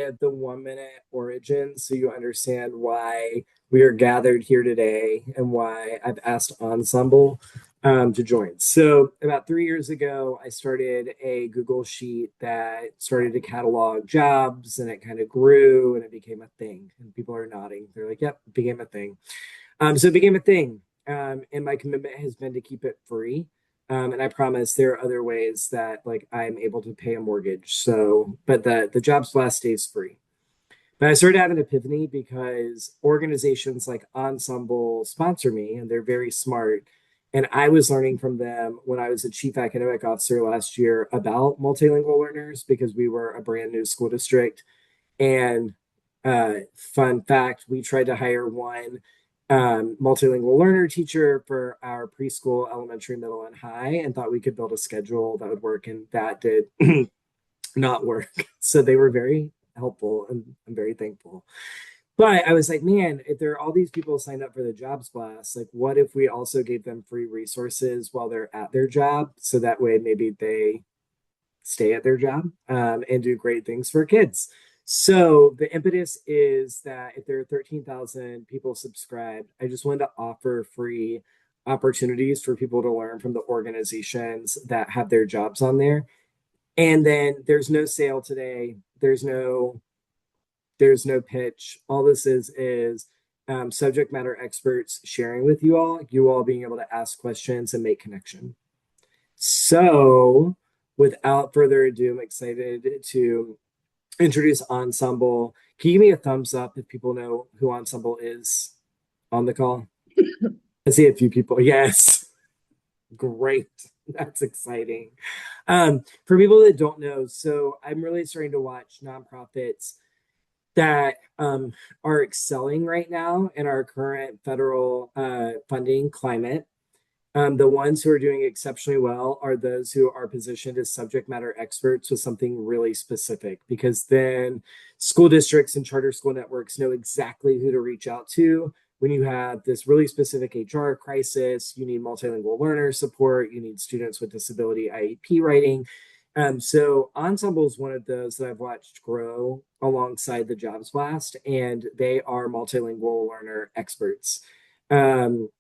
at the 1 minute origin so you understand why we are gathered here today and why I've asked Ensemble to join. So, about 3 years ago, I started a Google Sheet that started to catalog jobs and it kind of grew and it became a thing. And people are nodding. They're like, yep, it became a thing. So, it became a thing. And my commitment has been to keep it free. And I promise there are other ways that like I'm able to pay a mortgage. So, but the jobs blast stays free. But I started having an epiphany because organizations like Ensemble sponsor me and they're very smart. And I was learning from them when I was a chief academic officer last year about multilingual learners because we were a brand new school district. And fun fact, we tried to hire one multilingual learner teacher for our preschool, elementary, middle, and high, and thought we could build a schedule that would work, and that did not work. So they were very helpful, and I'm very thankful. But I was like, man, if there are all these people signed up for the jobs blast, like, what if we also gave them free resources while they're at their job? So that way, maybe they stay at their job and do great things for kids. So the impetus is that if there are 13,000 people subscribed, I just wanted to offer free opportunities for people to learn from the organizations that have their jobs on there. And then there's no sale today. There's no pitch. All this is subject matter experts sharing with you all being able to ask questions and make connection. So without further ado, I'm excited to introduce Ensemble. Can you give me a thumbs up if people know who Ensemble is on the call? I see a few people. Yes. Great. That's exciting. For people that don't know, so I'm really starting to watch nonprofits that are excelling right now in our current federal funding climate. The ones who are doing exceptionally well are those who are positioned as subject matter experts with something really specific, because then school districts and charter school networks know exactly who to reach out to. When you have this really specific HR crisis, you need multilingual learner support, you need students with disability IEP writing. So Ensemble is one of those that I've watched grow alongside the Jobs Blast, and they are multilingual learner experts. Um,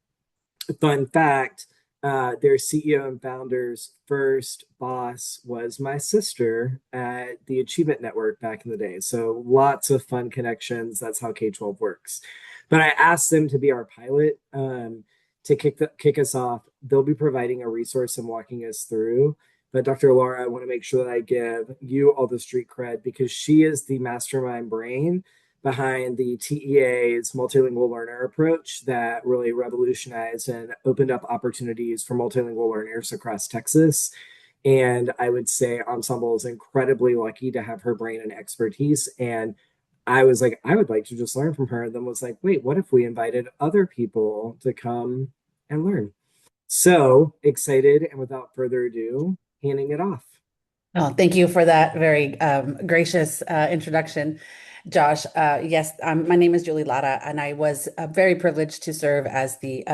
Fun fact, their CEO and founder's first boss was my sister at the Achievement Network back in the day. So lots of fun connections. That's how K12 works. But I asked them to be our pilot to kick us off. They'll be providing a resource and walking us through. But Dr. Laura, I want to make sure that I give you all the street cred because she is the mastermind brain behind the TEA's multilingual learner approach that really revolutionized and opened up opportunities for multilingual learners across Texas. And I would say Ensemble is incredibly lucky to have her brain and expertise. And I was like, I would like to just learn from her. And then was like, wait, what if we invited other people to come and learn? So excited. And without further ado, handing it off. Oh, thank you for that very gracious introduction, Josh. Yes, my name is Julie Lara, and I was very privileged to serve as the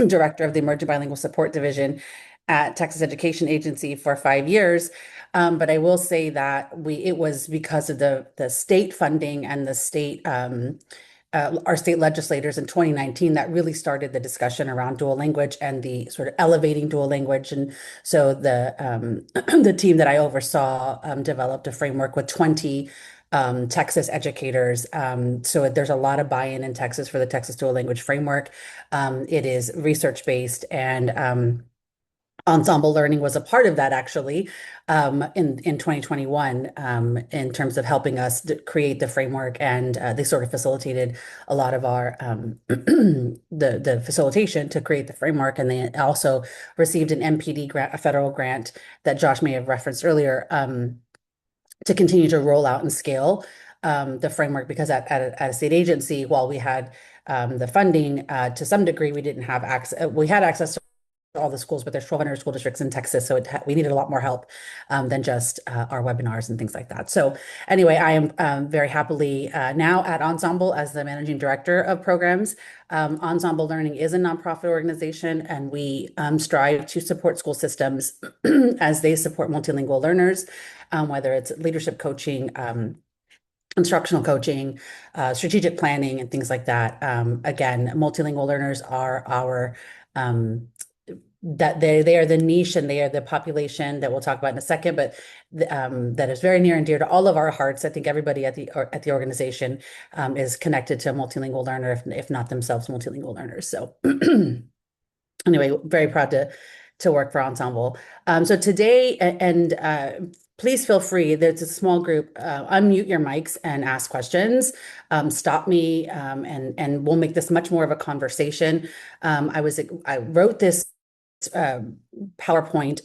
director of the Emerging Bilingual Support Division at Texas Education Agency for 5 years. But I will say that it was because of the state funding and the state our state legislators in 2019 that really started the discussion around dual language and the sort of elevating dual language. And so the team that I oversaw developed a framework with 20 Texas educators. So there's a lot of buy-in in Texas for the Texas Dual Language Framework. It is research-based and Ensemble Learning was a part of that actually in 2021 in terms of helping us create the framework, and they sort of facilitated a lot of our the facilitation to create the framework, and they also received an MPD grant, a federal grant that Josh may have referenced earlier, to continue to roll out and scale the framework, because at a state agency, while we had the funding to some degree, we didn't have access. We had access to all the schools, but there's 1,200 school districts in Texas, so we needed a lot more help than just our webinars and things like that. So anyway, I am very happily now at Ensemble as the managing director of programs. Ensemble Learning is a nonprofit organization, and we strive to support school systems as they support multilingual learners, whether it's leadership coaching, instructional coaching, strategic planning, and things like that. Again, multilingual learners are our um, that they are the niche and they are the population that we'll talk about in a second, but that is very near and dear to all of our hearts. I think everybody at the organization is connected to a multilingual learner, if not themselves multilingual learners. So anyway, very proud to work for Ensemble. So today, and please feel free. There's a small group. Unmute your mics and ask questions. Stop me, and we'll make this much more of a conversation. I wrote this um, PowerPoint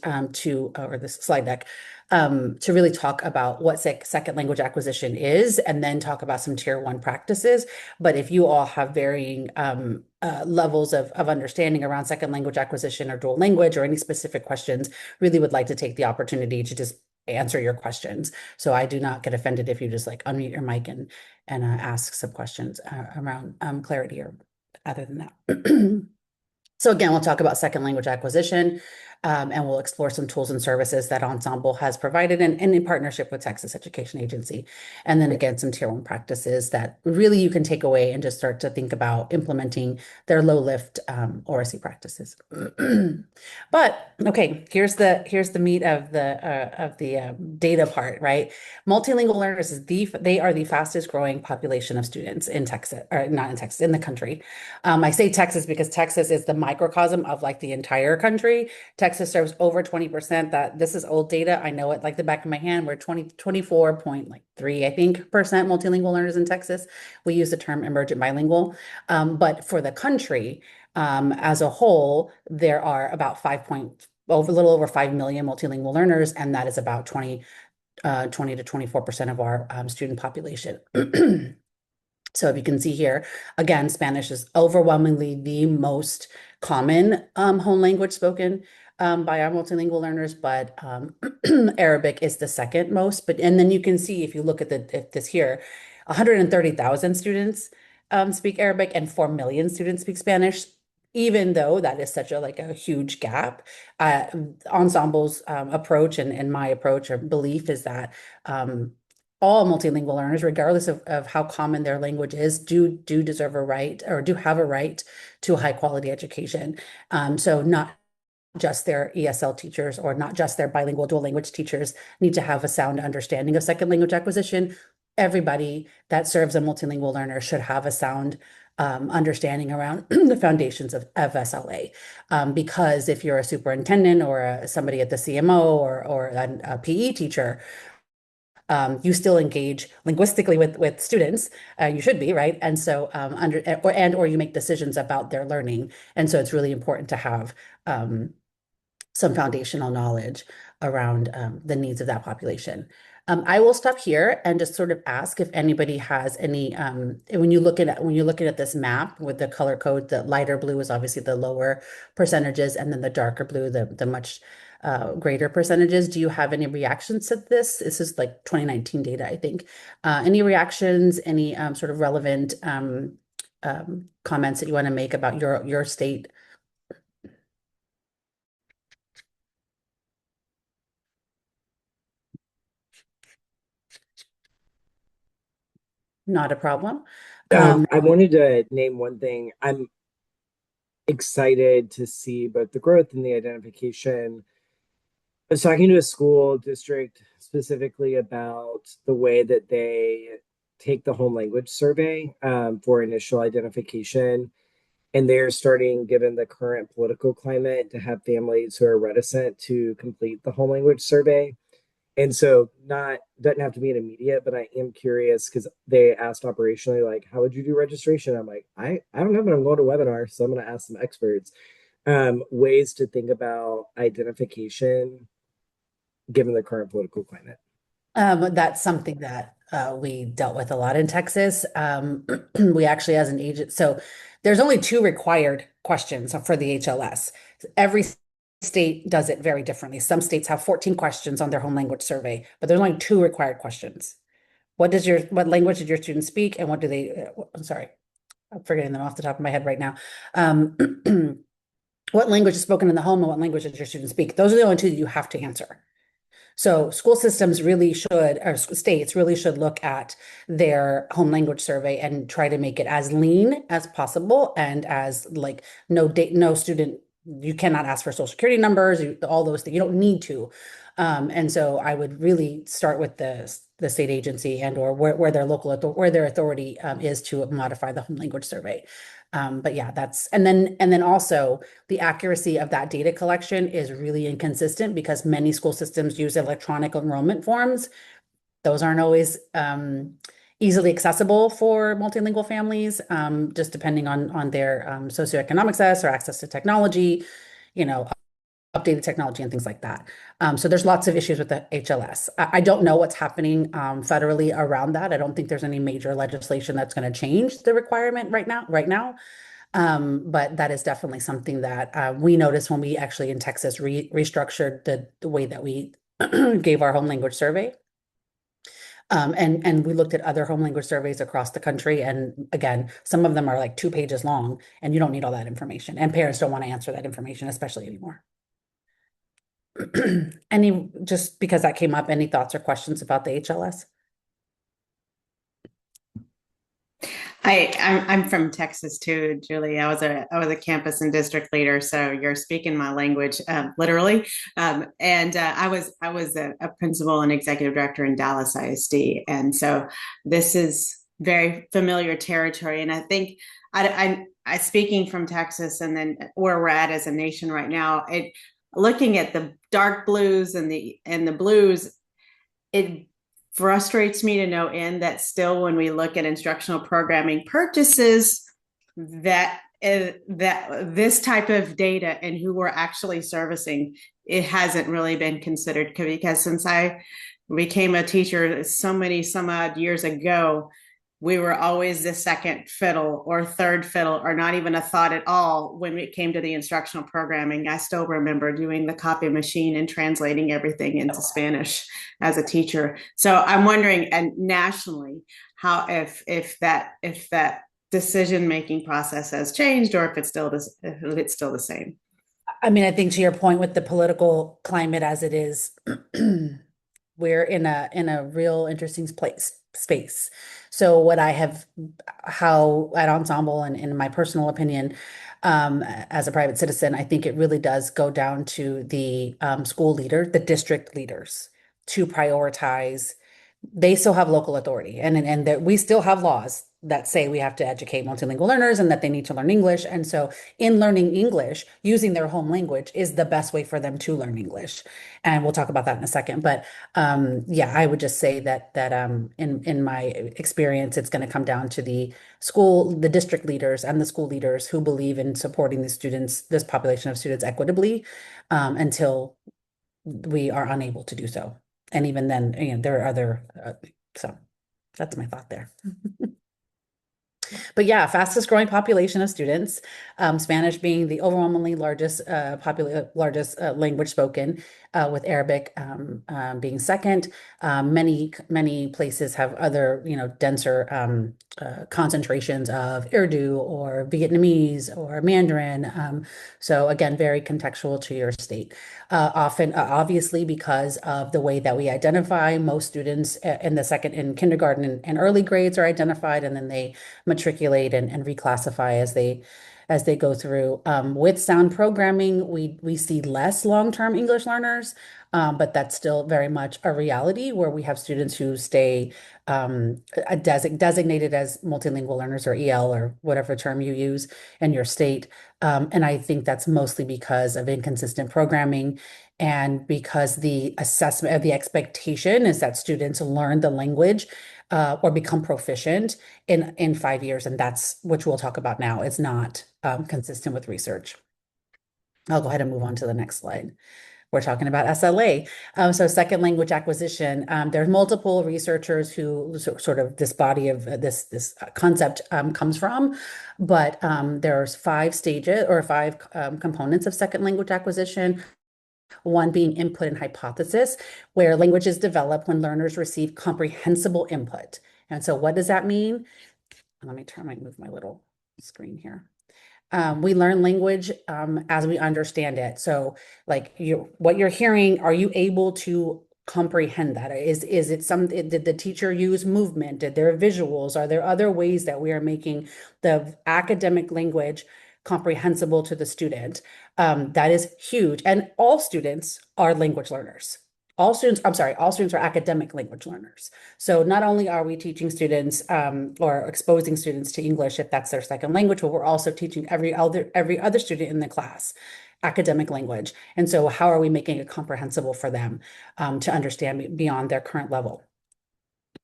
or this slide deck to really talk about what second language acquisition is, and then talk about some tier one practices. But if you all have varying levels of understanding around second language acquisition or dual language or any specific questions, really would like to take the opportunity to just answer your questions. So I do not get offended if you just like unmute your mic and ask some questions around clarity or other than that. So again, we'll talk about second language acquisition, and we'll explore some tools and services that Ensemble has provided and in partnership with Texas Education Agency. And then again, some tier one practices that really you can take away and just start to think about implementing their low lift ORC practices. But okay, here's the meat of the data part, right? Multilingual learners they are the fastest growing population of students in Texas, or not in Texas, in the country. I say Texas because Texas is the microcosm of like the entire country. Texas serves over 20%. That this is old data. I know it like the back of my hand. We're 24.3, I think, percent multilingual learners in Texas. We use the term emergent bilingual. But for the country, as a whole, there are about a little over 5 million multilingual learners, and that is about 20 to 24% of our student population. So if you can see here, again, Spanish is overwhelmingly the most common home language spoken by our multilingual learners, but Arabic is the second most. And then you can see if you look at this here, 130,000 students speak Arabic and 4 million students speak Spanish. Even though that is such a huge gap, Ensemble's approach and my approach or belief is that all multilingual learners, regardless of how common their language is, do deserve a right or do have a right to a high quality education. So not just their ESL teachers or not just their bilingual dual language teachers need to have a sound understanding of second language acquisition. Everybody that serves a multilingual learner should have a sound understanding around the foundations of SLA. Because if you're a superintendent or somebody at the CMO or a PE teacher, you still engage linguistically with students. You should be, right? And so or you make decisions about their learning. And so it's really important to have some foundational knowledge around the needs of that population. I will stop here and just sort of ask if anybody has any. When you're looking at this map with the color code, the lighter blue is obviously the lower percentages, and then the darker blue, the much greater percentages. Do you have any reactions to this? This is like 2019 data, I think. Any reactions? Any sort of relevant comments that you want to make about your state? Not a problem. I wanted to name one thing. I'm excited to see both the growth and the identification. I was talking to a school district specifically about the way that they take the home language survey for initial identification. And they're starting, given the current political climate, to have families who are reticent to complete the home language survey. And so not doesn't have to be an immediate, but I am curious because they asked operationally, like, how would you do registration? I'm like, I don't know, but I'm going to webinar, so I'm going to ask some experts ways to think about identification given the current political climate. That's something that we dealt with a lot in Texas. We actually, as an agent, so there's only two required questions for the HLS. Every state does it very differently. Some states have 14 questions on their home language survey, but there's only two required questions. What language did your students speak, and what do they? I'm sorry, I'm forgetting them off the top of my head right now. What language is spoken in the home, and what language did your students speak? Those are the only two that you have to answer. So school systems really should, or states really should look at their home language survey and try to make it as lean as possible and as like no student, you cannot ask for social security numbers, all those things. You don't need to. And so I would really start with the state agency and or where their where their authority is to modify the home language survey. But yeah, and then also the accuracy of that data collection is really inconsistent because many school systems use electronic enrollment forms. Those aren't always easily accessible for multilingual families, just depending on their socioeconomic status or access to technology, you know, updated technology and things like that. So there's lots of issues with the HLS. I don't know what's happening federally around that. I don't think there's any major legislation that's going to change the requirement right now. But that is definitely something that we noticed when we actually in Texas restructured the way that we gave our home language survey. And we looked at other home language surveys across the country. And again, some of them are like 2 pages long, and you don't need all that information. And parents don't want to answer that information, especially anymore. Just because that came up, any thoughts or questions about the HLS? I'm from Texas too, Julie. I was a campus and district leader, so you're speaking my language literally. And I was a principal and executive director in Dallas ISD, and so this is very familiar territory. And I think I speaking from Texas, and then where we're at as a nation right now, looking at the dark blues and the blues, it frustrates me to no end that still when we look at instructional programming purchases that this type of data and who we're actually servicing, it hasn't really been considered, because since I became a teacher some odd years ago, we were always the second fiddle or third fiddle or not even a thought at all when it came to the instructional programming. I still remember doing the copy machine and translating everything into Spanish as a teacher. So I'm wondering, and nationally, how if that decision making process has changed, or if it's still the same. I mean, I think to your point with the political climate as it is, we're in a real interesting space. So how at Ensemble and in my personal opinion, as a private citizen, I think it really does go down to the school leader, the district leaders, to prioritize. They still have local authority, and that we still have laws that say we have to educate multilingual learners and that they need to learn English. And so in learning English, using their home language is the best way for them to learn English. And we'll talk about that in a second. But yeah, I would just say that in my experience, it's going to come down to the district leaders and the school leaders who believe in supporting this population of students equitably, until we are unable to do so. And even then, there are other, so that's my thought there. But yeah, fastest growing population of students, Spanish being the overwhelmingly largest language spoken, with Arabic being second. Many places have other, denser concentrations of Urdu or Vietnamese or Mandarin. So again, very contextual to your state. Often, obviously, because of the way that we identify, most students in kindergarten and early grades are identified, and then they matriculate and reclassify as they go through. With sound programming, we see less long-term English learners, but that's still very much a reality where we have students who stay designated as multilingual learners, or EL, or whatever term you use in your state. And I think that's mostly because of inconsistent programming, and because the assessment of the expectation is that students learn the language or become proficient in 5 years, and that's which we'll talk about now. It's not consistent with research. I'll go ahead and move on to the next slide. We're talking about SLA. So second language acquisition. There's multiple researchers who sort of this body of this concept comes from, but there's 5 stages or 5 components of second language acquisition. One being input and hypothesis, where language is developed when learners receive comprehensible input. And so what does that mean? Let me move my little screen here. We learn language as we understand it. So like what you're hearing, are you able to comprehend that? Is it did the teacher use movement? Did there visuals? Are there other ways that we are making the academic language comprehensible to the student? That is huge. And all students are language learners. All students are academic language learners. So not only are we teaching students or exposing students to English if that's their second language, but we're also teaching every other student in the class academic language. And so how are we making it comprehensible for them to understand beyond their current level?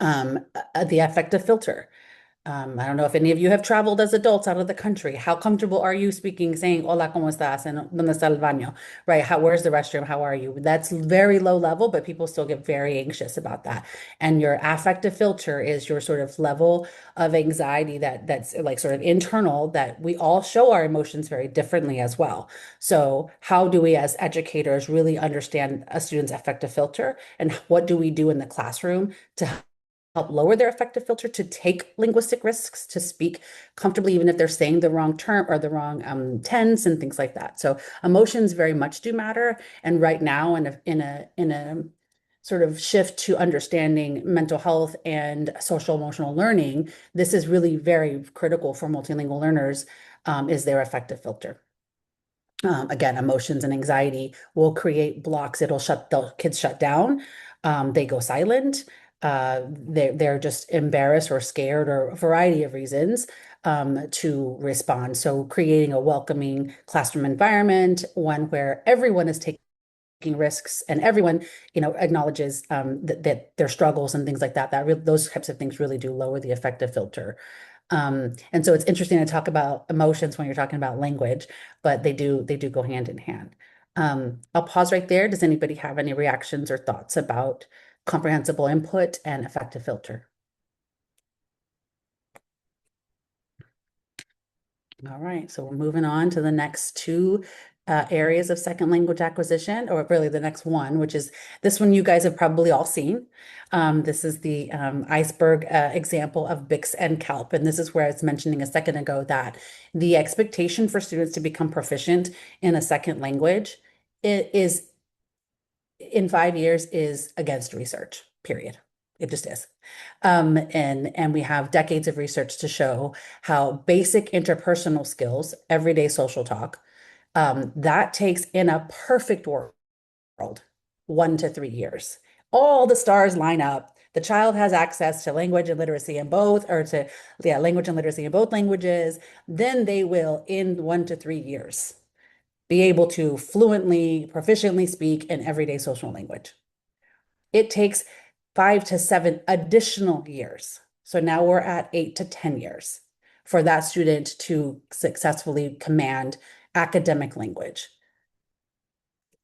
The affective filter. I don't know if any of you have traveled as adults out of the country. How comfortable are you speaking, saying, hola, ¿cómo estás? And ¿dónde está el baño? Right? Where's the restroom? How are you? That's very low level, but people still get very anxious about that. And your affective filter is your sort of level of anxiety that's like sort of internal, that we all show our emotions very differently as well. So how do we as educators really understand a student's affective filter? And what do we do in the classroom to help lower their affective filter, to take linguistic risks, to speak comfortably, even if they're saying the wrong term or the wrong tense and things like that. So emotions very much do matter. And right now, in a sort of shift to understanding mental health and social emotional learning, this is really very critical for multilingual learners, is their affective filter. Again, emotions and anxiety will create blocks. The kids shut down. They go silent. They're just embarrassed or scared or a variety of reasons to respond. So creating a welcoming classroom environment, one where everyone is taking risks and everyone, acknowledges that their struggles and things like that, those types of things really do lower the affective filter. And so it's interesting to talk about emotions when you're talking about language, but they do go hand in hand. I'll pause right there. Does anybody have any reactions or thoughts about comprehensible input and affective filter? All right, so we're moving on to the next two areas of second language acquisition, or really the next one, which is this one you guys have probably all seen. This is the iceberg example of BICS and CALP. And this is where I was mentioning a second ago that the expectation for students to become proficient in a second language is in 5 years is against research, period. It just is. And we have decades of research to show how basic interpersonal skills, everyday social talk, that takes in a perfect world 1 to 3 years. All the stars line up. The child has access to language and literacy in both, or to language and literacy in both languages. Then they will, in 1 to 3 years, be able to fluently, proficiently speak in everyday social language. It takes 5 to 7 additional years. So now we're at 8 to 10 years for that student to successfully command academic language.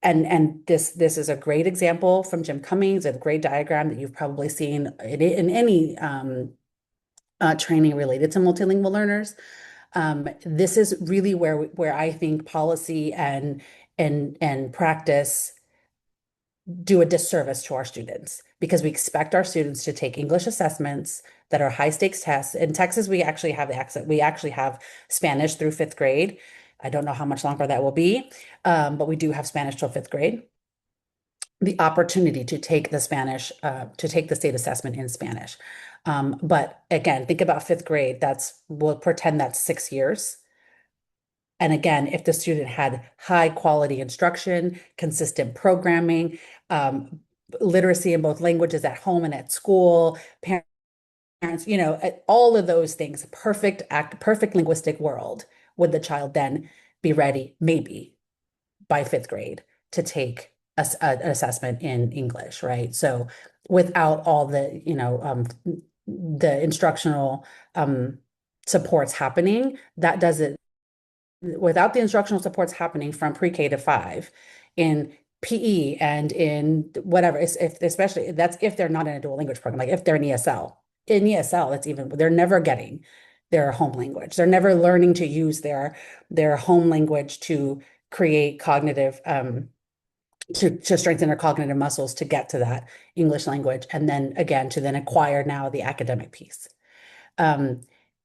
And this is a great example from Jim Cummings, a great diagram that you've probably seen in any training related to multilingual learners. This is really where I think policy and practice do a disservice to our students, because we expect our students to take English assessments that are high stakes tests. In Texas, we actually have Spanish through 5th grade. I don't know how much longer that will be, but we do have Spanish till 5th grade. The opportunity to take the state assessment in Spanish. But again, think about 5th grade. We'll pretend that's 6 years. And again, if the student had high quality instruction, consistent programming, literacy in both languages at home and at school, parents, all of those things, perfect linguistic world, would the child then be ready, maybe by 5th grade, to take an assessment in English, right? So without all the, the instructional supports happening, without the instructional supports happening from pre-K to 5 in PE and in whatever, especially that's if they're not in a dual language program, like if they're in ESL. In ESL, they're never getting their home language. They're never learning to use their home language to create cognitive, to strengthen their cognitive muscles to get to that English language. And then again, to then acquire now the academic piece.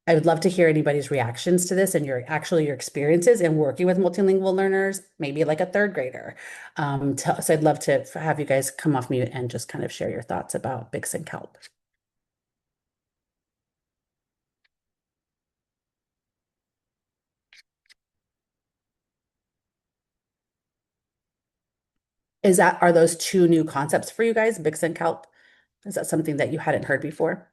I would love to hear anybody's reactions to this and your experiences in working with multilingual learners, maybe like a third grader. So I'd love to have you guys come off mute and just kind of share your thoughts about Bix and Kelp. Are those two new concepts for you guys, Bix and Kelp? Is that something that you hadn't heard before?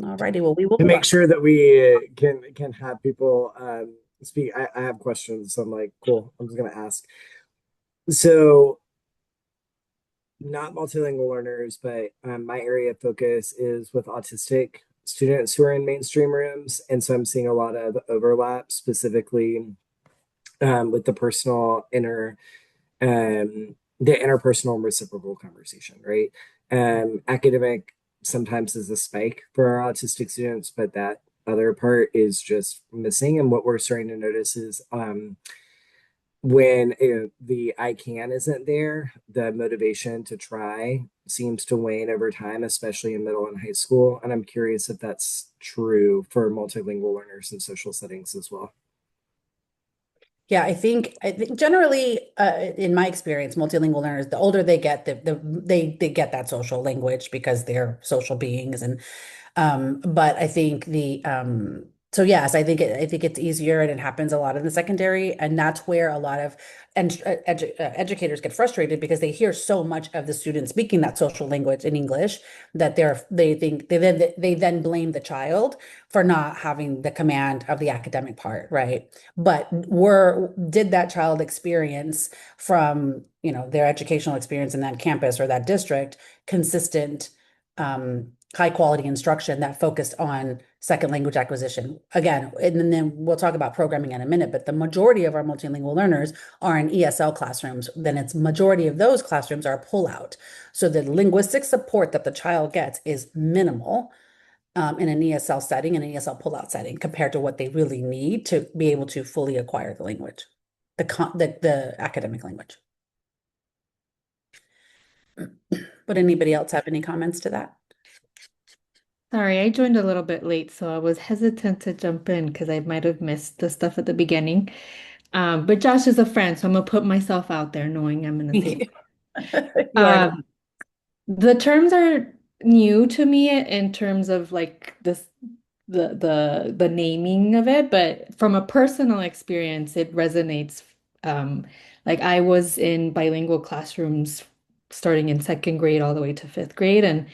All righty, well, we will To move make on. sure that we can have people speak, I have questions. So I'm like, cool. I'm just gonna ask. So not multilingual learners, but my area of focus is with autistic students who are in mainstream rooms, and so I'm seeing a lot of overlap, specifically with the interpersonal and reciprocal conversation, right? Academic sometimes is a spike for our autistic students, but that other part is just missing. And what we're starting to notice is when the I can isn't there, the motivation to try seems to wane over time, especially in middle and high school. And I'm curious if that's true for multilingual learners in social settings as well. Yeah, I think generally, in my experience, multilingual learners, the older they get, they get that social language because they're social beings, and but I think so yes, I think it's easier and it happens a lot in the secondary, and that's where a lot of educators get frustrated because they hear so much of the students speaking that social language in English that they then blame the child for not having the command of the academic part, right? But did that child experience from, their educational experience in that campus or that district consistent high quality instruction that focused on second language acquisition? Again, and then we'll talk about programming in a minute, but the majority of our multilingual learners are in ESL classrooms. Then it's majority of those classrooms are pullout. So the linguistic support that the child gets is minimal in an ESL setting and an ESL pullout setting compared to what they really need to be able to fully acquire the language, the academic language. But anybody else have any comments to that? Sorry, I joined a little bit late, so I was hesitant to jump in because I might have missed the stuff at the beginning. But Josh is a friend, so I'm gonna put myself out there knowing I'm gonna say. You already. Um, the terms are new to me in terms of like this the naming of it, but from a personal experience, it resonates. Um, like I was in bilingual classrooms starting in second grade all the way to fifth grade, and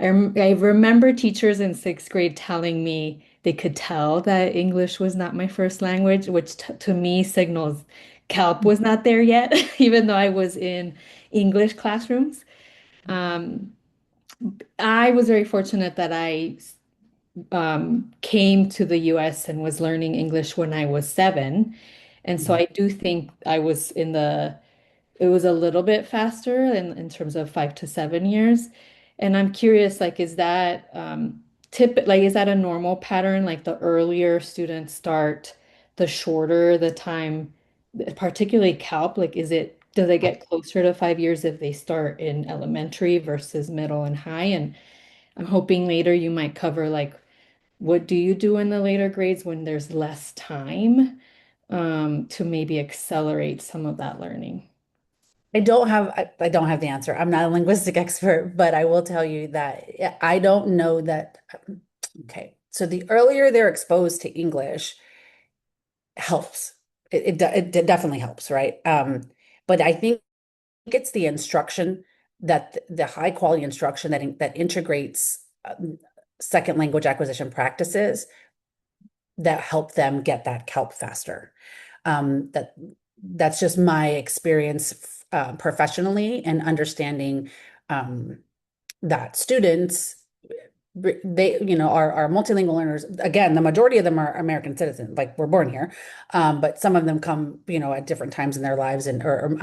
I remember teachers in sixth grade telling me they could tell that English was not my first language, which t to me signals CALP was not there yet, even though I was in English classrooms. Um, I was very fortunate that I came to the US and was learning English when I was 7. And so Mhm. I do think I was in it was a little bit faster in terms of 5 to 7 years. And I'm curious, like, is that is that a normal pattern? Like the earlier students start, the shorter the time, particularly CALP, like do they get closer to 5 years if they start in elementary versus middle and high? And I'm hoping later you might cover like what do you do in the later grades when there's less time to maybe accelerate some of that learning? I don't have the answer. I'm not a linguistic expert, but I will tell you that I don't know that. Okay. So the earlier they're exposed to English helps. It definitely helps, right? But I think it's the instruction that the high quality instruction that integrates second language acquisition practices that help them get that CALP faster. That's just my experience professionally and understanding that students they, our multilingual learners, again, the majority of them are American citizens, like we're born here. But some of them come, at different times in their lives or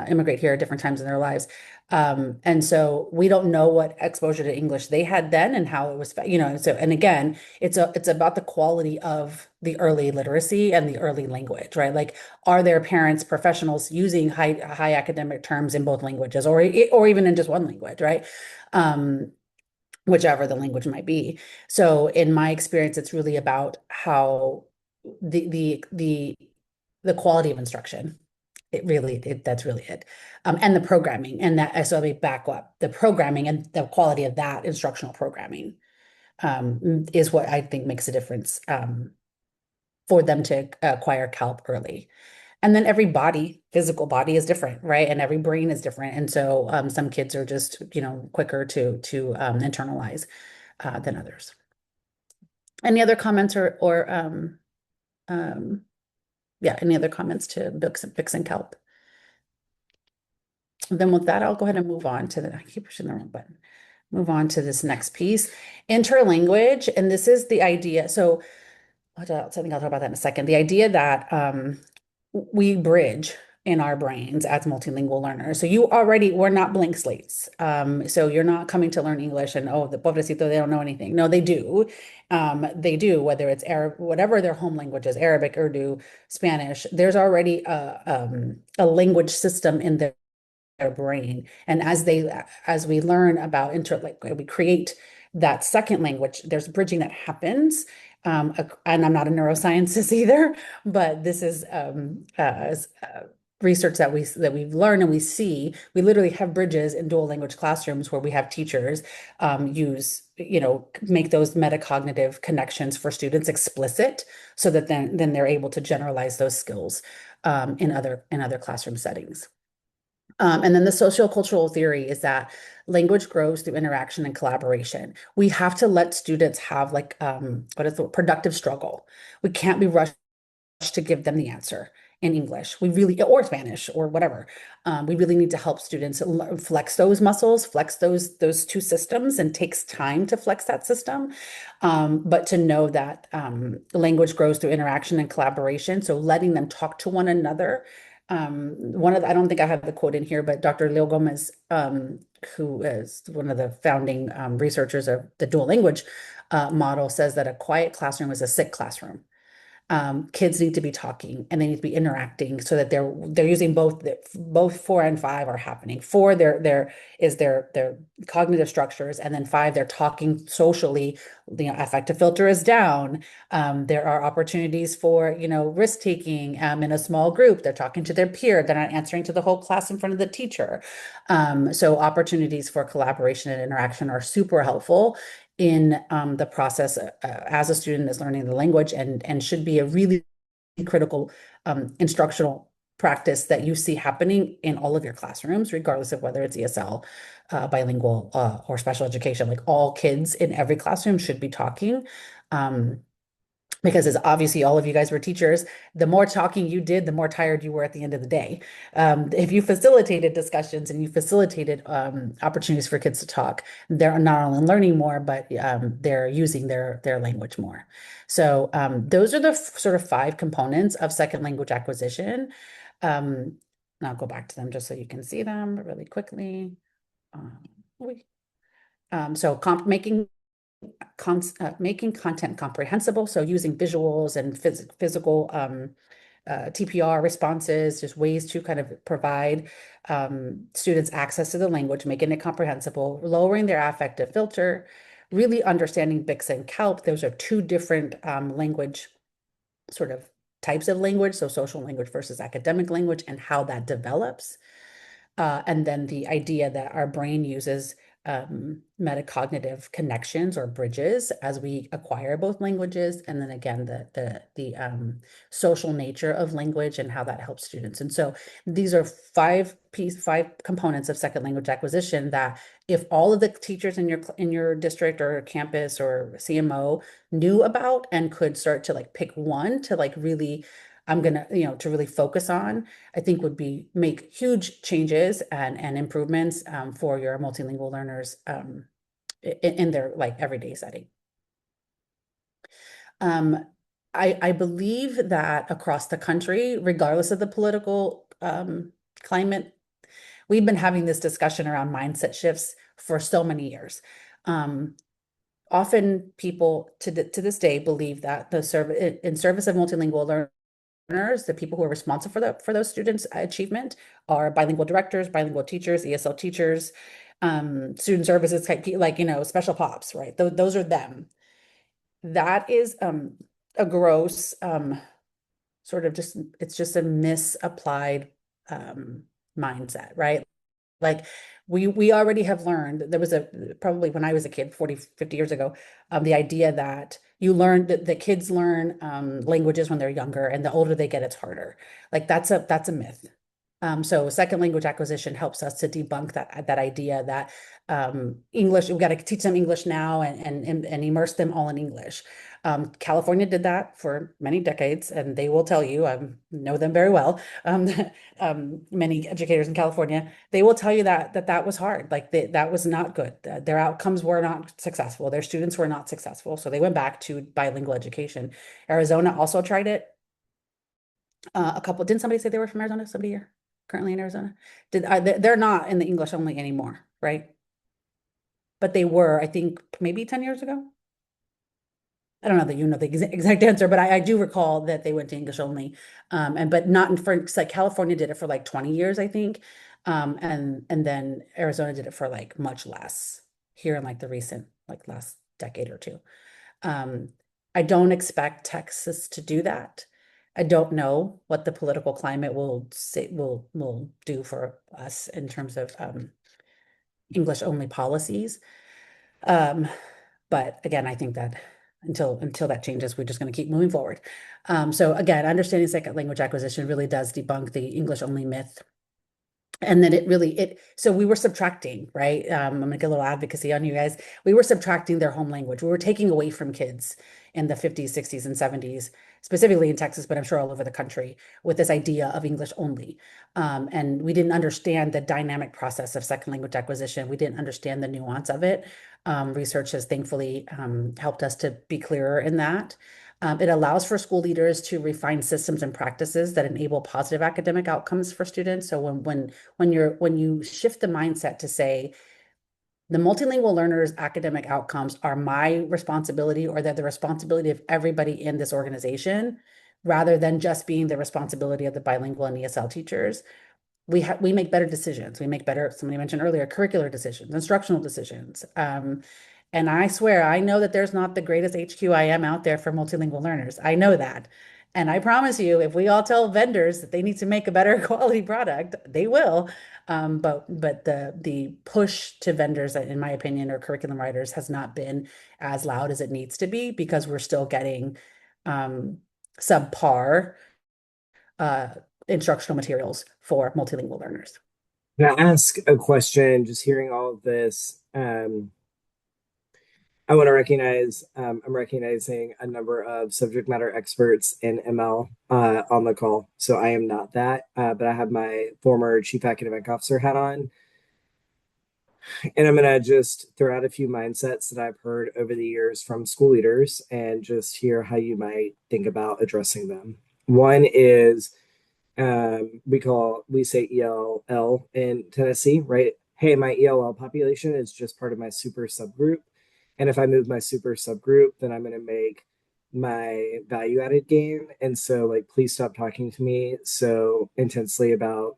immigrate here at different times in their lives. And so we don't know what exposure to English they had then and how it was, and again, it's about the quality of the early literacy and the early language, right? Like, are their parents professionals using high academic terms in both languages or even in just one language, right? Whichever the language might be. So in my experience, it's really about how the quality of instruction. That's really it. And the programming, and that, so let me back up. The programming and the quality of that instructional programming is what I think makes a difference for them to acquire CALP early. And then every physical body is different, right? And every brain is different. And so some kids are just, quicker to internalize than others. Any other comments any other comments to Bix and Kelp? Then with that, I'll go ahead and move on to I keep pushing the wrong button. Move on to this next piece, interlanguage. And this is the idea. So I think I'll talk about that in a second. The idea that we bridge in our brains as multilingual learners. So we're not blank slates. So you're not coming to learn English and, the pobrecito, they don't know anything. No, they do. They do, whether it's Arab, whatever their home language is, Arabic, Urdu, Spanish, there's already a language system in their brain. And as we learn about we create that second language, there's bridging that happens. And I'm not a neuroscientist either, but this is research that we've learned and we see. We literally have bridges in dual language classrooms where we have teachers make those metacognitive connections for students explicit, so that then they're able to generalize those skills in other classroom settings. And then the sociocultural theory is that language grows through interaction and collaboration. We have to let students have productive struggle. We can't be rushed to give them the answer in English. Or Spanish or whatever. We really need to help students flex those muscles, flex those two systems, and takes time to flex that system. But to know that language grows through interaction and collaboration. So letting them talk to one another. I don't think I have the quote in here, but Dr. Leo Gomez, who is one of the founding researchers of the dual language model, says that a quiet classroom is a sick classroom. Kids need to be talking and they need to be interacting so that they're using both 4 and 5 are happening. 4 their cognitive structures, and then 5 they're talking socially. Affective filter is down. There are opportunities for risk taking in a small group. They're talking to their peer. They're not answering to the whole class in front of the teacher. So opportunities for collaboration and interaction are super helpful in the process as a student is learning the language, and should be a really critical instructional practice that you see happening in all of your classrooms, regardless of whether it's ESL, bilingual, or special education. Like, all kids in every classroom should be talking. Because as obviously all of you guys were teachers, the more talking you did, the more tired you were at the end of the day. If you facilitated discussions and you facilitated opportunities for kids to talk, they're not only learning more, but they're using their language more. So those are the sort of 5 components of second language acquisition. And I'll go back to them just so you can see them really quickly. So making content comprehensible, so using visuals and physical TPR responses, just ways to kind of provide students access to the language, making it comprehensible, lowering their affective filter, really understanding Bix and Kelp. Those are 2 different language sort of types of language, so social language versus academic language, and how that develops. And then the idea that our brain uses metacognitive connections or bridges as we acquire both languages, and then again the social nature of language and how that helps students. And so these are 5 components of second language acquisition that, if all of the teachers in your district or campus or CMO knew about and could start to pick one to really, I'm gonna, to really focus on, I think would make huge changes and improvements for your multilingual learners in their like everyday setting. I believe that across the country, regardless of the political climate, we've been having this discussion around mindset shifts for so many years. Often people to this day believe that the service in service of multilingual learners, the people who are responsible for those students' achievement are bilingual directors, bilingual teachers, ESL teachers, student services type, like, special pops, right? Those are them. That is a gross sort of it's just a misapplied mindset, right? Like we already have learned, there was probably when I was a kid 40, 50 years ago, the idea that you learn that the kids learn languages when they're younger, and the older they get, it's harder. Like that's a myth. So second language acquisition helps us to debunk that idea that English, we got to teach them English now and immerse them all in English. California did that for many decades, and they will tell you, I know them very well. Many educators in California, they will tell you that was hard. Like that was not good. Their outcomes were not successful. Their students were not successful. So they went back to bilingual education. Arizona also tried it. Didn't somebody say they were from Arizona? Somebody here currently in Arizona? They're not in the English only anymore, right? But they were, I think, maybe 10 years ago. I don't know that you know the exact answer, but I do recall that they went to English only. But not like California did it for like 20 years, I think. And then Arizona did it for like much less here in like the recent, like last decade or two. I don't expect Texas to do that. I don't know what the political climate will do for us in terms of English only policies. But again, I think that until that changes, we're just going to keep moving forward. So again, understanding second language acquisition really does debunk the English only myth. And then so we were subtracting, right? I'm gonna get a little advocacy on you guys. We were subtracting their home language. We were taking away from kids in the 50s, 60s, and 70s, specifically in Texas, but I'm sure all over the country, with this idea of English only. And we didn't understand the dynamic process of second language acquisition. We didn't understand the nuance of it. Research has thankfully helped us to be clearer in that. It allows for school leaders to refine systems and practices that enable positive academic outcomes for students. So when you shift the mindset to say the multilingual learners' academic outcomes are my responsibility, or they're the responsibility of everybody in this organization, rather than just being the responsibility of the bilingual and ESL teachers, we make better decisions. We make better, somebody mentioned earlier, curricular decisions, instructional decisions. And I swear, I know that there's not the greatest HQIM out there for multilingual learners. I know that. And I promise you, if we all tell vendors that they need to make a better quality product, they will. But the push to vendors, in my opinion, or curriculum writers, has not been as loud as it needs to be, because we're still getting subpar instructional materials for multilingual learners. Can I ask a question? Just hearing all of this, I want to recognize, I'm recognizing a number of subject matter experts in ML on the call. So I am not that, but I have my former chief academic officer hat on. And I'm going to just throw out a few mindsets that I've heard over the years from school leaders and just hear how you might think about addressing them. One is we say ELL in Tennessee, right? Hey, my ELL population is just part of my super subgroup. And if I move my super subgroup, then I'm going to make my value added gain. And so, like, please stop talking to me so intensely about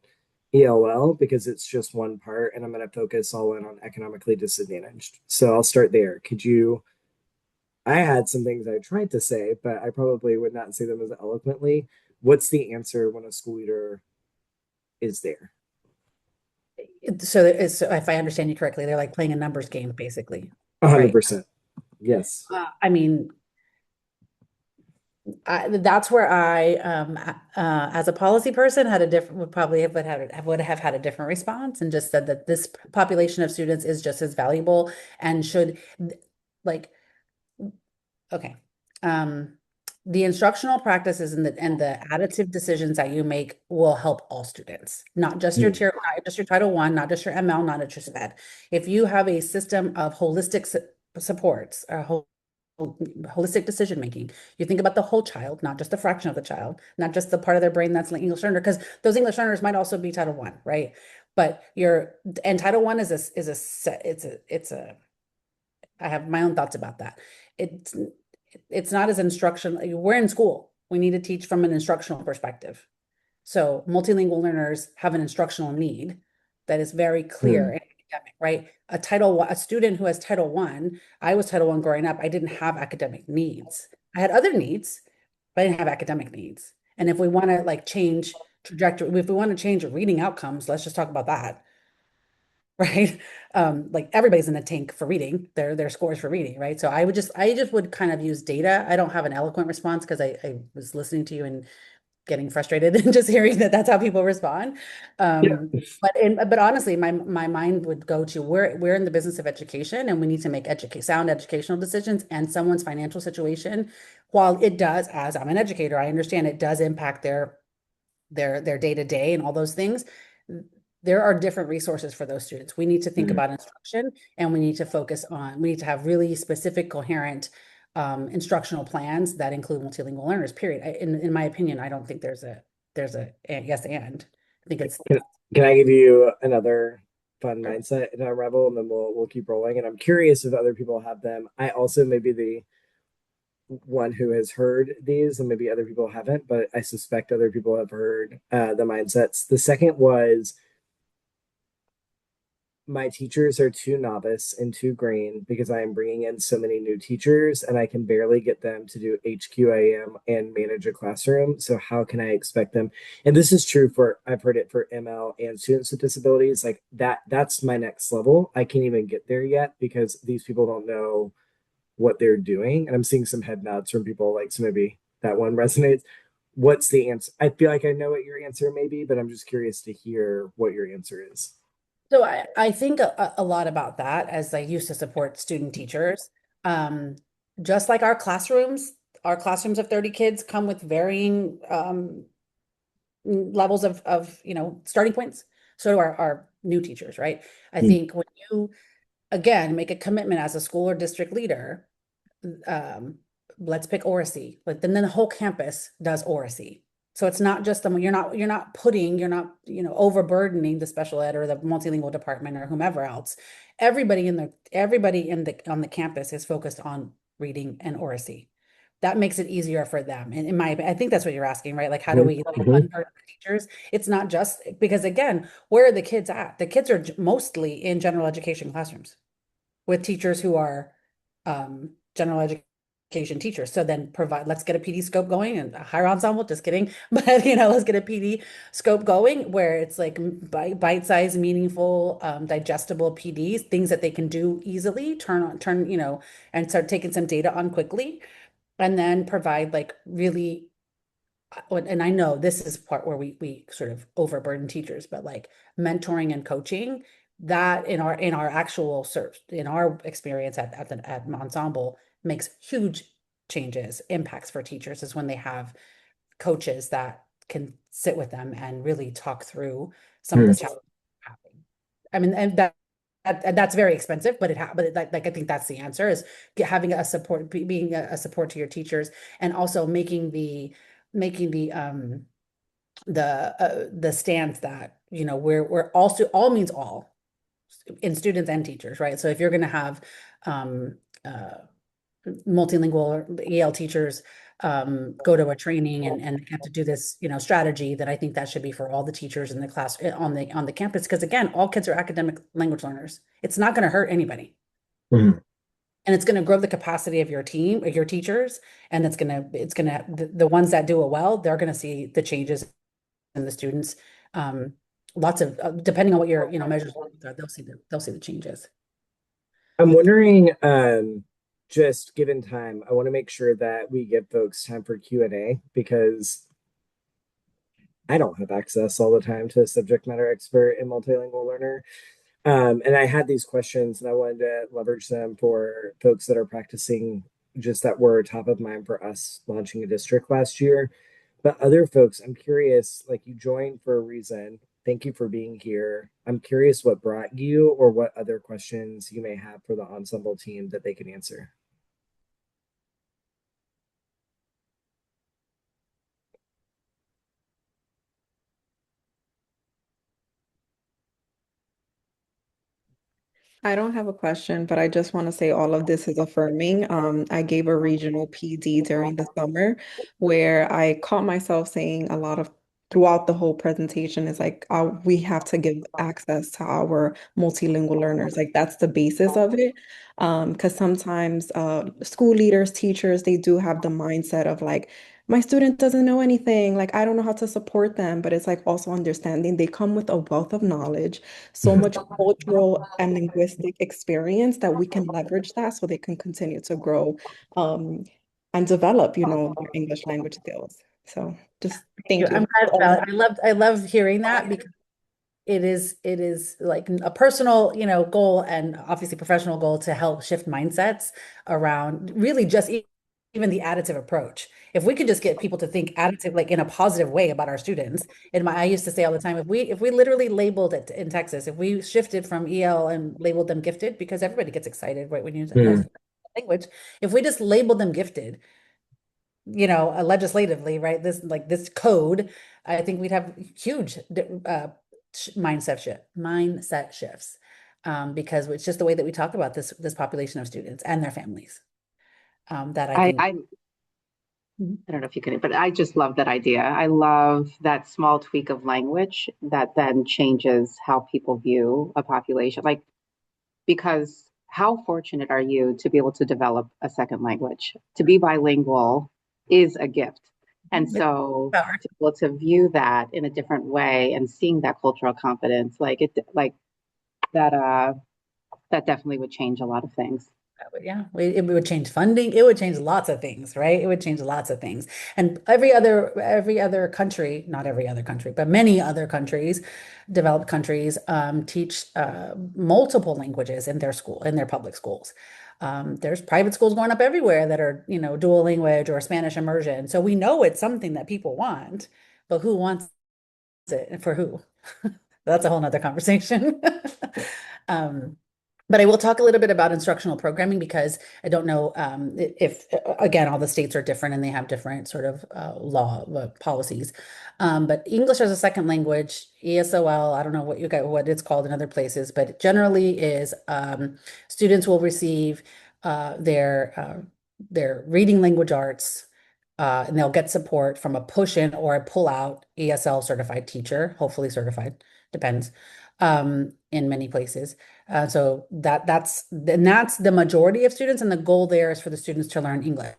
ELL, because it's just one part, and I'm going to focus all in on economically disadvantaged. So I'll start there. I had some things I tried to say, but I probably would not say them as eloquently. What's the answer when a school leader is there? So if I understand you correctly, they're like playing a numbers game, basically. 100%. Yes. I mean, that's where I, as a policy person, would have had a different response, and just said that this population of students is just as valuable and should, like, okay. the instructional practices and the additive decisions that you make will help all students, not just your not just your Title I, not just your ML, not just your SPED. If you have a system of holistic supports, holistic decision making, you think about the whole child, not just a fraction of the child, not just the part of their brain that's an English learner, because those English learners might also be Title I, right? But and Title I is a I have my own thoughts about that. It's it's not as instructional. We're in school. We need to teach from an instructional perspective. So multilingual learners have an instructional need that is very clear and academic, right? A student who has Title I was Title I growing up. I didn't have academic needs. I had other needs, but I didn't have academic needs. And if we want to like change trajectory, if we want to change reading outcomes, let's just talk about that. Right? Like everybody's in the tank for reading, their scores for reading, right? So I just would kind of use data. I don't have an eloquent response because I was listening to you and getting frustrated and just hearing that that's how people respond. Yeah. But honestly, my mind would go to we're in the business of education and we need to make sound educational decisions, and someone's financial situation, while it does, as I'm an educator, I understand it does impact their day to day and all those things. There are different resources for those students. We need to think about instruction, and we need to have really specific, coherent instructional plans that include multilingual learners, period. In my opinion, I don't think there's a yes and. I think it's Can I give you another fun mindset in our Rebel, and then we'll keep rolling. And I'm curious if other people have them. I also may be the one who has heard these, and maybe other people haven't, but I suspect other people have heard the mindsets. The second was, my teachers are too novice and too green because I am bringing in so many new teachers and I can barely get them to do HQAM and manage a classroom. So how can I expect them? And this is true for, I've heard it for ML and students with disabilities. Like that's my next level. I can't even get there yet because these people don't know what they're doing. And I'm seeing some head nods from people, like, so maybe that one resonates. What's the answer? I feel like I know what your answer may be, but I'm just curious to hear what your answer is. So I think a lot about that as I used to support student teachers. Um, just like our classrooms of 30 kids come with varying levels of starting points. So do our new teachers, right? I think when you again make a commitment as a school or district leader, um, let's pick Oracy, but then the whole campus does Oracy. So it's not just them, overburdening the special ed or the multilingual department or whomever else. Everybody on the campus is focused on reading and Oracy. That makes it easier for them. And I think that's what you're asking, right? Like, how do we like unburden teachers? It's not just because again, where are the kids at? The kids are mostly in general education classrooms with teachers who are general education teachers. So then let's get a PD scope going and hire Ensemble, just kidding. But let's get a PD scope going where it's like bite-sized, meaningful, digestible PDs, things that they can do easily, and start taking some data on quickly. And then provide like really, and I know this is part where we sort of overburden teachers, but like mentoring and coaching that in our actual search, in our experience at Ensemble makes huge impacts for teachers is when they have coaches that can sit with them and really talk through some of the challenges happening. I mean, and that's very expensive, but like I think that's the answer is having a support, being a support to your teachers, and also making the stance that we're also all means all in students and teachers, right? So if you're going to have um, uh, multilingual or EL teachers go to a training and have to do this, strategy, then I think that should be for all the teachers in the class on the campus. Because again, all kids are academic language learners. It's not going to hurt anybody. Mhm. And it's going to grow the capacity of your team, of your teachers, and the ones that do it well, they're going to see the changes in the students. Lots of depending on what your measures are, they'll see the changes. I'm wondering, just given time, I want to make sure that we give folks time for Q&A because I don't have access all the time to a subject matter expert and multilingual learner. And I had these questions and I wanted to leverage them for folks that are practicing just that were top of mind for us launching a district last year. But other folks, I'm curious, like you joined for a reason. Thank you for being here. I'm curious what brought you or what other questions you may have for the ensemble team that they can answer. I don't have a question, but I just want to say all of this is affirming. I gave a regional PD during the summer where I caught myself saying a lot of throughout the whole presentation is like we have to give access to our multilingual learners. Like that's the basis of it. Because sometimes school leaders, teachers, they do have the mindset of like, my student doesn't know anything. Like, I don't know how to support them. But it's like also understanding they come with a wealth of knowledge, so much cultural and linguistic experience that we can leverage that so they can continue to grow um, and develop, their English language skills. So just thank I'm you. glad about it. I love hearing that because it is like a personal, goal and obviously professional goal to help shift mindsets around really just even the additive approach. If we could just get people to think additive, like in a positive way about our students. I used to say all the time, if we literally labeled it in Texas, if we shifted from EL and labeled them gifted, because everybody gets excited, right, when you use Mm. language, if we just labeled them gifted, legislatively, right? This code, I think we'd have huge mindset shifts, because it's just the way that we talk about this population of students and their families. That I think. I don't know if you can, but I just love that idea. I love that small tweak of language that then changes how people view a population. Like, because how fortunate are you to be able to develop a second language? To be bilingual is a gift. And so to be able to view that in a different way and seeing that cultural confidence, like that definitely would change a lot of things. Yeah, it would change funding. It would change lots of things, right? It would change lots of things. And every other country, not every other country, but many other countries, developed countries, teach multiple languages in their public schools. There's private schools going up everywhere that are, dual language or Spanish immersion. So we know it's something that people want, but who wants it and for who? That's a whole nother conversation. Um, but I will talk a little bit about instructional programming because I don't know if, again, all the states are different and they have different sort of law policies. But English as a second language, ESOL, I don't know what it's called in other places, but generally is students will receive their reading language arts, and they'll get support from a push-in or a pull-out ESL certified teacher, hopefully certified, depends, in many places. So that's the majority of students, and the goal there is for the students to learn English.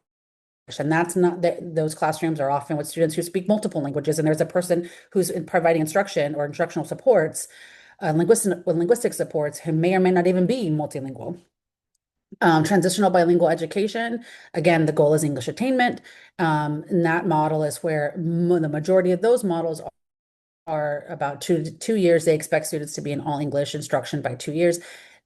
And that's not those classrooms are often with students who speak multiple languages, and there's a person who's providing instruction or instructional supports, linguistic supports, who may or may not even be multilingual. Transitional bilingual education, again, the goal is English attainment. And that model is where the majority of those models are about 2 years. They expect students to be in all English instruction by 2 years.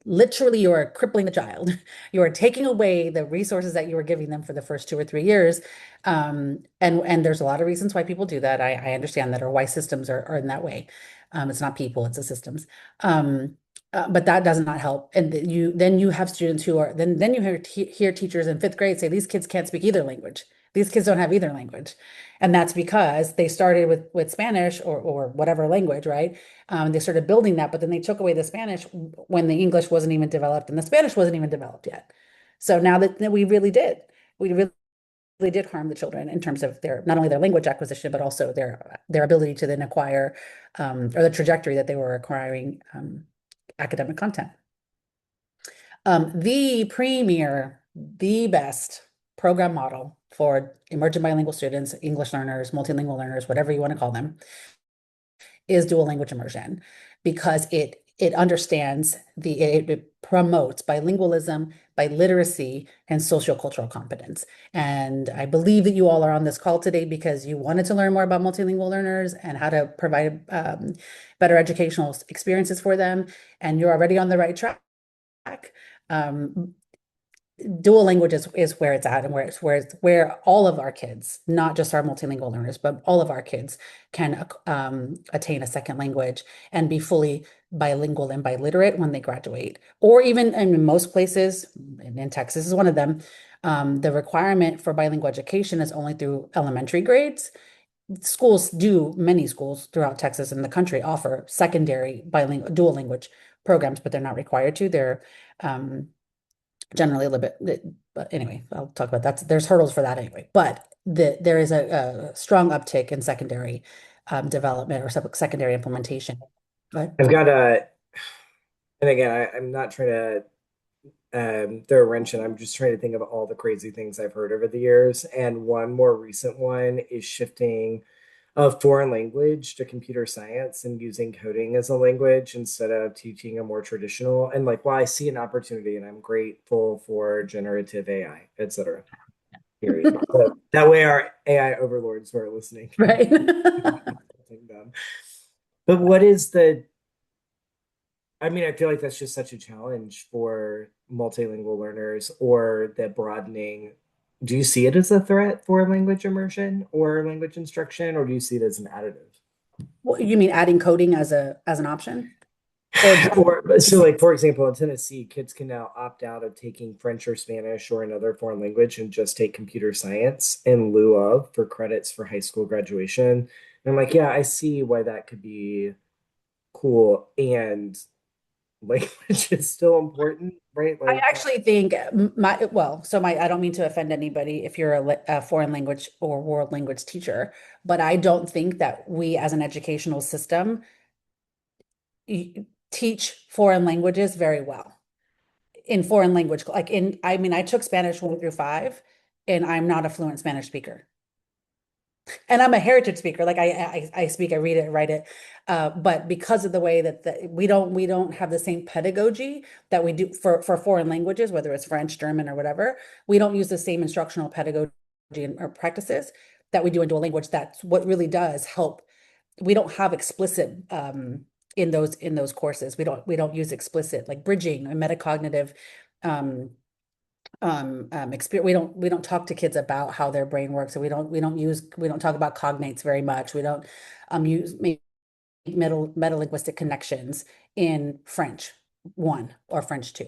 Literally, you are crippling the child. You are taking away the resources that you were giving them for the first 2 or 3 years. And there's a lot of reasons why people do that. I understand that, or why systems are in that way. It's not people, it's the systems. But that does not help. And then you have students who are then you hear teachers in fifth grade say these kids can't speak either language. These kids don't have either language. And that's because they started with Spanish or whatever language, right? They started building that, but then they took away the Spanish when the English wasn't even developed and the Spanish wasn't even developed yet. So now that we really did harm the children in terms of their not only their language acquisition, but also their ability to then acquire or the trajectory that they were acquiring academic content. The best program model for emergent bilingual students, English learners, multilingual learners, whatever you want to call them, is dual language immersion, because it understands it promotes bilingualism, biliteracy, and sociocultural competence. And I believe that you all are on this call today because you wanted to learn more about multilingual learners and how to provide better educational experiences for them. And you're already on the right track. dual language is where it's at, and where all of our kids, not just our multilingual learners, but all of our kids can attain a second language and be fully bilingual and biliterate when they graduate. Or even in most places, and in Texas is one of them, the requirement for bilingual education is only through elementary grades. Many schools throughout Texas and the country offer secondary bilingual dual language programs, but they're not required to. They're generally a little bit, but anyway, I'll talk about that. There's hurdles for that anyway, but there is a strong uptick in secondary development or secondary implementation. But I've got a, and again, I'm not trying to throw a wrench in. I'm just trying to think of all the crazy things I've heard over the years. And one more recent one is shifting of foreign language to computer science and using coding as a language instead of teaching a more traditional. And like, while I see an opportunity and I'm grateful for generative AI, et cetera. Period. So that way our AI overlords who are listening. right. But what is the, I mean, I feel like that's just such a challenge for multilingual learners or the broadening. Do you see it as a threat for language immersion or language instruction, or do you see it as an additive? What, you mean adding coding as an option? Or So like, for example, in Tennessee, kids can now opt out of taking French or Spanish or another foreign language and just take computer science in lieu of for credits for high school graduation. And I'm like, yeah, I see why that could be cool. And language is still important, right? I Like, actually think I don't mean to offend anybody if you're a foreign language or world language teacher, but I don't think that we as an educational system teach foreign languages very well in foreign language. I mean, I took Spanish 1 through 5, and I'm not a fluent Spanish speaker. And I'm a heritage speaker. Like I speak, I read it, write it. But because of the way that we don't have the same pedagogy that we do for foreign languages, whether it's French, German, or whatever, we don't use the same instructional pedagogy or practices that we do in dual language. That's what really does help. We don't have explicit in those courses. We don't use explicit like bridging and metacognitive experience. We don't talk to kids about how their brain works, so we don't talk about cognates very much. We don't use metalinguistic connections in French 1 or French 2.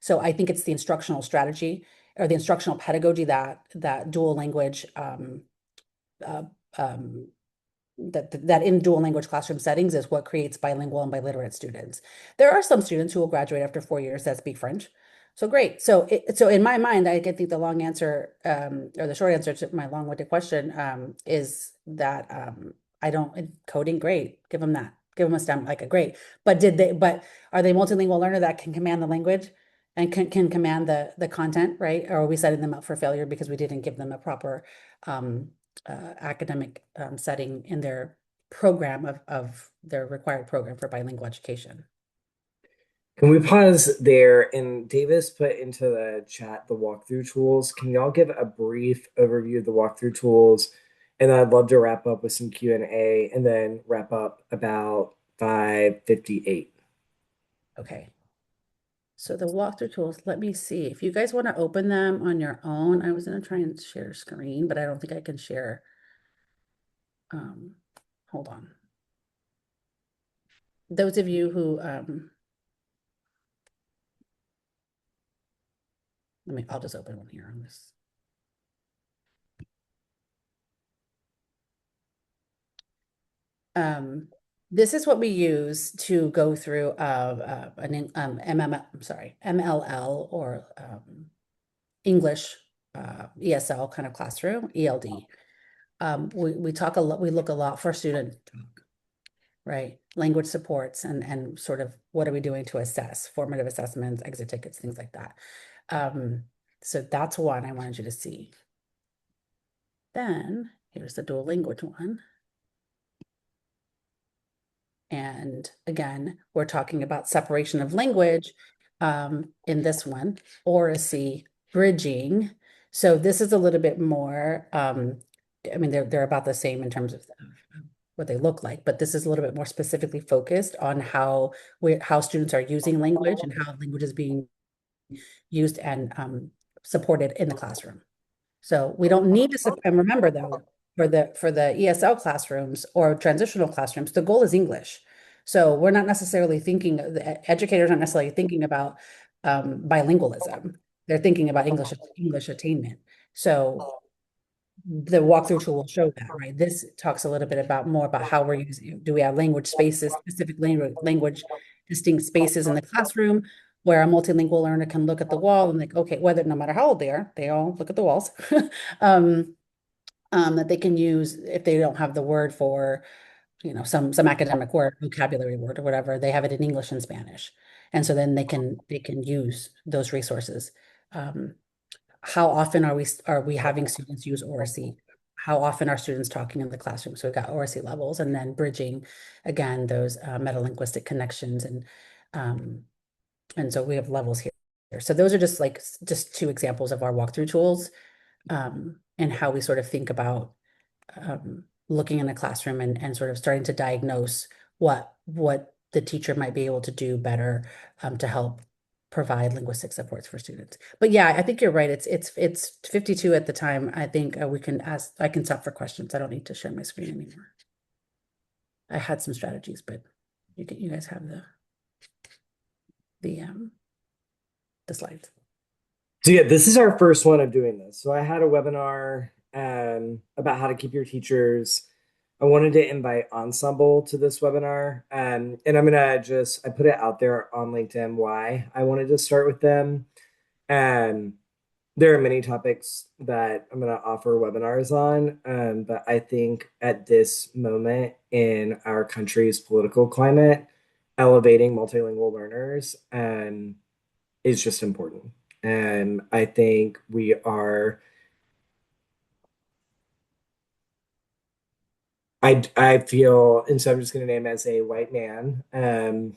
So I think it's the instructional strategy or the instructional pedagogy that dual language uh, um, that in dual language classroom settings is what creates bilingual and biliterate students. There are some students who will graduate after 4 years that speak French. So great. So in my mind, I think the long answer or the short answer to my long-winded question is that I don't coding, great. Give them that. Give them a STEM, like a great. But are they multilingual learner that can command the language and can command the content, right? Or are we setting them up for failure because we didn't give them a proper academic setting in their program of their required program for bilingual education? can we pause there? And Davis put into the chat the walkthrough tools. Can y'all give a brief overview of the walkthrough tools? And then I'd love to wrap up with some Q&A and then wrap up about 5:58. Okay. So the walkthrough tools, let me see. If you guys want to open them on your own, I was going to try and share screen, but I don't think I can share. Hold on. Those of you who, I'll just open one here on this. This is what we use to go through an MLL or English ESL kind of classroom, ELD. We talk a lot, we look a lot for student talk, right? Language supports and sort of what are we doing to assess, formative assessments, exit tickets, things like that. So that's one I wanted you to see. Then here's the dual language one. And again, we're talking about separation of language in this one, oracy, bridging. So this is a little bit more, I mean, they're about the same in terms of what they look like, but this is a little bit more specifically focused on how students are using language and how language is being used and supported in the classroom. So we don't need to, and remember though, for the ESL classrooms or transitional classrooms, the goal is English. So we're not necessarily thinking, the educators aren't necessarily thinking about bilingualism. They're thinking about English attainment. So the walkthrough tool will show that, right? This talks a little bit about more about how we're using, do we have language spaces, specific language distinct spaces in the classroom where a multilingual learner can look at the wall and like, okay, whether no matter how old they all look at the walls. That they can use if they don't have the word for, some academic word, vocabulary word or whatever, they have it in English and Spanish. And so then they can use those resources. How often are we having students use ORC? How often are students talking in the classroom? So we've got ORC levels and then bridging again those metalinguistic connections and so we have levels here. So those are just two examples of our walkthrough tools and how we sort of think about looking in a classroom and sort of starting to diagnose what the teacher might be able to do better to help provide linguistic supports for students. But yeah, I think you're right. It's 52 at the time. I think I can stop for questions. I don't need to share my screen anymore. I had some strategies, but you guys have the slides. So yeah, this is our first one of doing this. So I had a webinar about how to keep your teachers. I wanted to invite Ensemble to this webinar. And I'm gonna I put it out there on LinkedIn why I wanted to start with them. And there are many topics that I'm gonna offer webinars on. But I think at this moment in our country's political climate, elevating multilingual learners is just important. And I think we are, I feel, and so I'm just going to name as a white man, I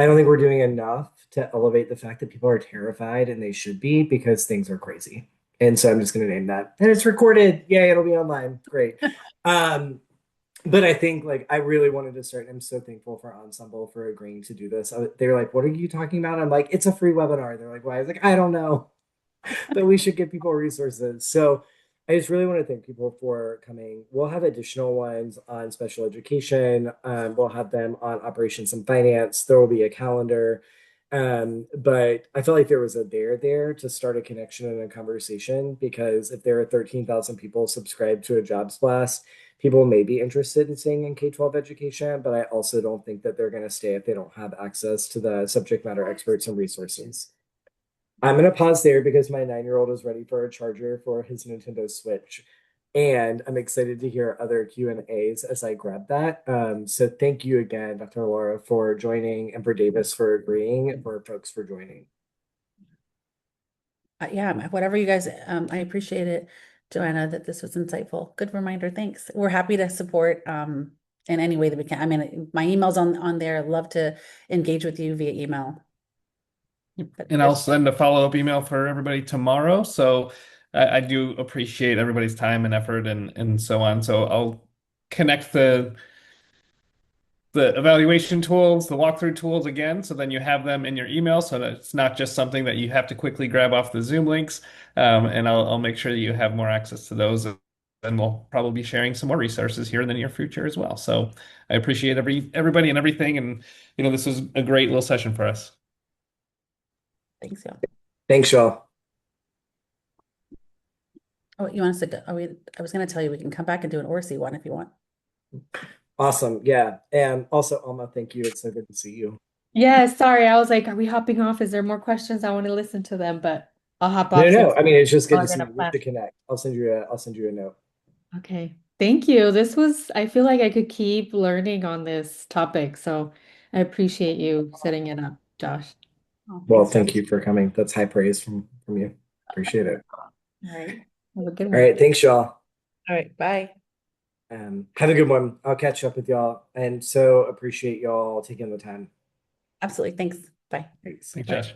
don't think we're doing enough to elevate the fact that people are terrified, and they should be, because things are crazy. And so I'm just going to name that. And it's recorded. Yay, it'll be online. Great. But I think I really wanted to start, and I'm so thankful for Ensemble for agreeing to do this. They were like, what are you talking about? I'm like, it's a free webinar. They're like, why? I was like, I don't know. But we should give people resources. So I just really want to thank people for coming. We'll have additional ones on special education. We'll have them on operations and finance. There will be a calendar. But I felt like there was a there to start a connection and a conversation, because if there are 13,000 people subscribed to a Jobs Blast, people may be interested in staying in K-12 education, but I also don't think that they're going to stay if they don't have access to the subject matter experts and resources. I'm going to pause there because my 9-year-old is ready for a charger for his Nintendo Switch. And I'm excited to hear other Q&As as I grab that. So thank you again, Dr. Laura, for joining, and for Davis for agreeing, and for folks for joining. Yeah, whatever you guys, I appreciate it, Joanna, that this was insightful. Good reminder. Thanks. We're happy to support in any way that we can. I mean, my email's on there. I'd love to engage with you via email. And I'll send a follow-up email for everybody tomorrow. So I do appreciate everybody's time and effort and so on. So I'll connect the evaluation tools, the walkthrough tools again, so then you have them in your email, so that it's not just something that you have to quickly grab off the Zoom links. And I'll make sure that you have more access to those. And we'll probably be sharing some more resources here in the near future as well. So I appreciate everybody and everything. And this was a great little session for us. Thanks, y'all. Thanks, y'all. Oh, you want us to go? I was going to tell you we can come back and do an ORC one if you want. Awesome. Yeah. And also, Alma, thank you. It's so good to see you. Yeah, sorry. I was like, are we hopping off? Is there more questions? I want to listen to them, but I'll hop off. No. I mean, it's just good Oh, to see they're you. not To connect. I'll send you a note. Okay. Thank you. I feel like I could keep learning on this topic. So I appreciate you setting it up, Josh. Oh, Well, thanks, thank Josh. you for coming. That's high praise from you. Appreciate it. All right. Have a good All one. right. Thanks, y'all. All right. Bye. Have a good one. I'll catch up with y'all. And so appreciate y'all taking the time. Absolutely. Thanks. Bye. Thanks. Thanks, Bye. Josh.